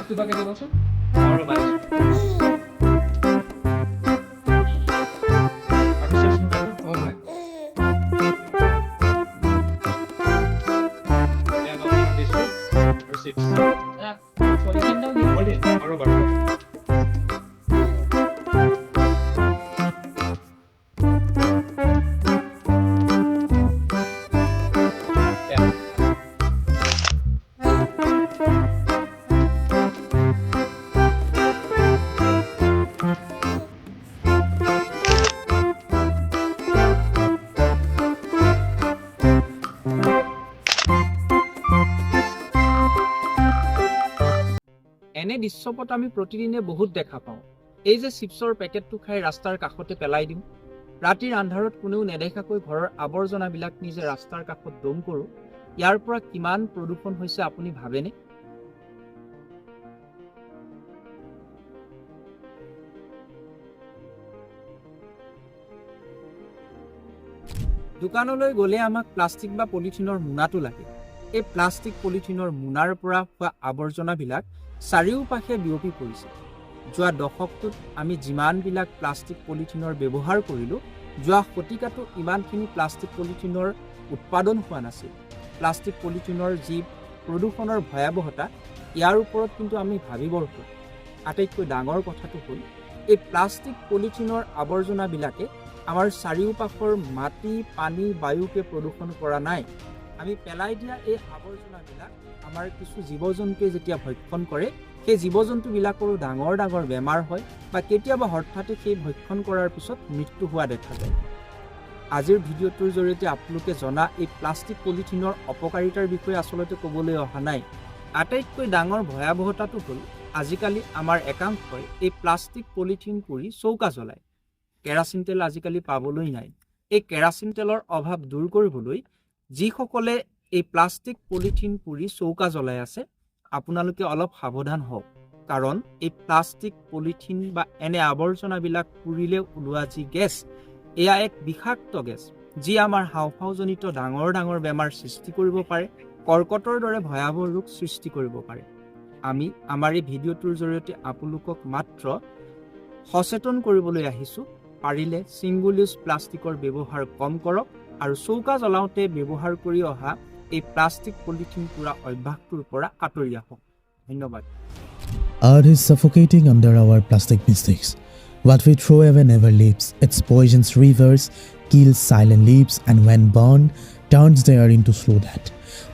তুই বাকি বলছো আমাৰও বাড়ি ও ভাই এনে দৃশ্যপট আমি প্ৰতিদিনে বহুত দেখা পাওঁ। এই যে চিপছৰ পেকেটটো খাই ৰাস্তাৰ কাষতে পেলাই দিওঁ, ৰাতিৰ আন্ধাৰত কোনেও নেদেখাকৈ ঘৰৰ আৱৰ্জনাবিলাক নিজে ৰাস্তাৰ কাষত দম কৰোঁ, ইয়াৰ পৰা কিমান প্ৰদূষণ হৈছে আপুনি ভাবেনে? দোকানলৈ গ'লে আমাক প্লাষ্টিক বা পলিথিনৰ মোনাটো লাগে। এই প্লাষ্টিক পলিথিনৰ মোনাৰ পৰা হোৱা আৱৰ্জনাবিলাক চাৰিওপাশে বিয়পি পৰিছে। যোৱা দশকটোত আমি যিমানবিলাক প্লাষ্টিক পলিথিনৰ ব্যৱহাৰ কৰিলোঁ, যোৱা শতিকাটো ইমানখিনি প্লাষ্টিক পলিথিনৰ উৎপাদন হোৱা নাছিল। প্লাষ্টিক পলিথিনৰ যি প্ৰদূষণৰ ভয়াৱহতা, ইয়াৰ ওপৰত কিন্তু আমি ভাবিবৰ হ'ল। আটাইতকৈ ডাঙৰ কথাটো হ'ল এই প্লাষ্টিক পলিথিনৰ আৱৰ্জনাবিলাকে আমাৰ চাৰিওপাশৰ মাটি, পানী, বায়ুকে প্ৰদূষণ কৰা নাই। আমি পেলাই দিয়া এই আৱৰ্জনাবিলাক আমাৰ কিছু জীৱ জন্তুৱে যেতিয়া ভক্ষণ কৰে, সেই জীৱ জন্তুবিলাকৰো ডাঙৰ ডাঙৰ বেমাৰ হয় বা কেতিয়াবা হঠাতে সেই ভক্ষণ কৰাৰ পিছত মৃত্যু হোৱা দেখা যায়। আজিৰ ভিডিঅ'টোৰ জৰিয়তে আপোনালোকে জনা এই প্লাষ্টিক পলিথিনৰ অপকাৰিতাৰ বিষয়ে আচলতে ক'বলৈ অহা নাই। আটাইতকৈ ডাঙৰ ভয়াৱহতাটো হ'ল আজিকালি আমাৰ একাংশই এই প্লাষ্টিক পলিথিন পুৰি চৌকা জ্বলায়। কেৰাচিন তেল আজিকালি পাবলৈ নাই। এই কেৰাচিন তেলৰ অভাৱ দূৰ কৰিবলৈ যিসকলে এই প্লাষ্টিক পলিথিন পুৰি চৌকা জ্বলাই আছে, আপোনালোকে অলপ সাৱধান হওক। কাৰণ এই প্লাষ্টিক পলিথিন বা এনে আৱৰ্জনাবিলাক পুৰিলে ওলোৱা যি গেছ, এয়া এক বিষাক্ত গেছ, যি আমাৰ হাওঁফাওঁজনিত ডাঙৰ ডাঙৰ বেমাৰ সৃষ্টি কৰিব পাৰে, কৰ্কটৰ দৰে ভয়াৱহ ৰোগ সৃষ্টি কৰিব পাৰে। আমি আমাৰ এই ভিডিঅ'টোৰ জৰিয়তে আপোনালোকক মাত্ৰ সচেতন কৰিবলৈ আহিছোঁ। পাৰিলে ছিংগল ইউজ প্লাষ্টিকৰ ব্যৱহাৰ কম কৰক আৰু চৌকা জ্বলাওঁতে ব্যৱহাৰ কৰি অহা এই প্লাষ্টিক পলিথিন পুৰা অভ্যাসটোৰ পৰা আঁতৰি আহক। ধন্যবাদ। Earth is suffocating under our plastic mistakes. What we throw away never leaves. Its poisons rivers, kills silent leaves, and when burned, turns the air into slow death.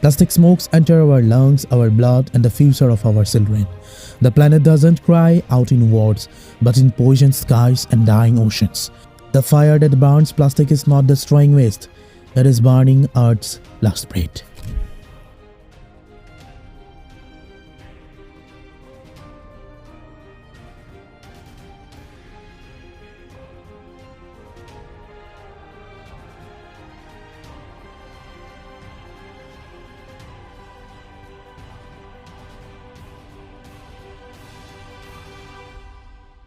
Plastic smokes enter our lungs, our blood, and the future of our children. The planet doesn't cry out in words, but in poisoned skies and dying oceans. The fire that burns plastic is not destroying waste. It is burning Earth's last breath.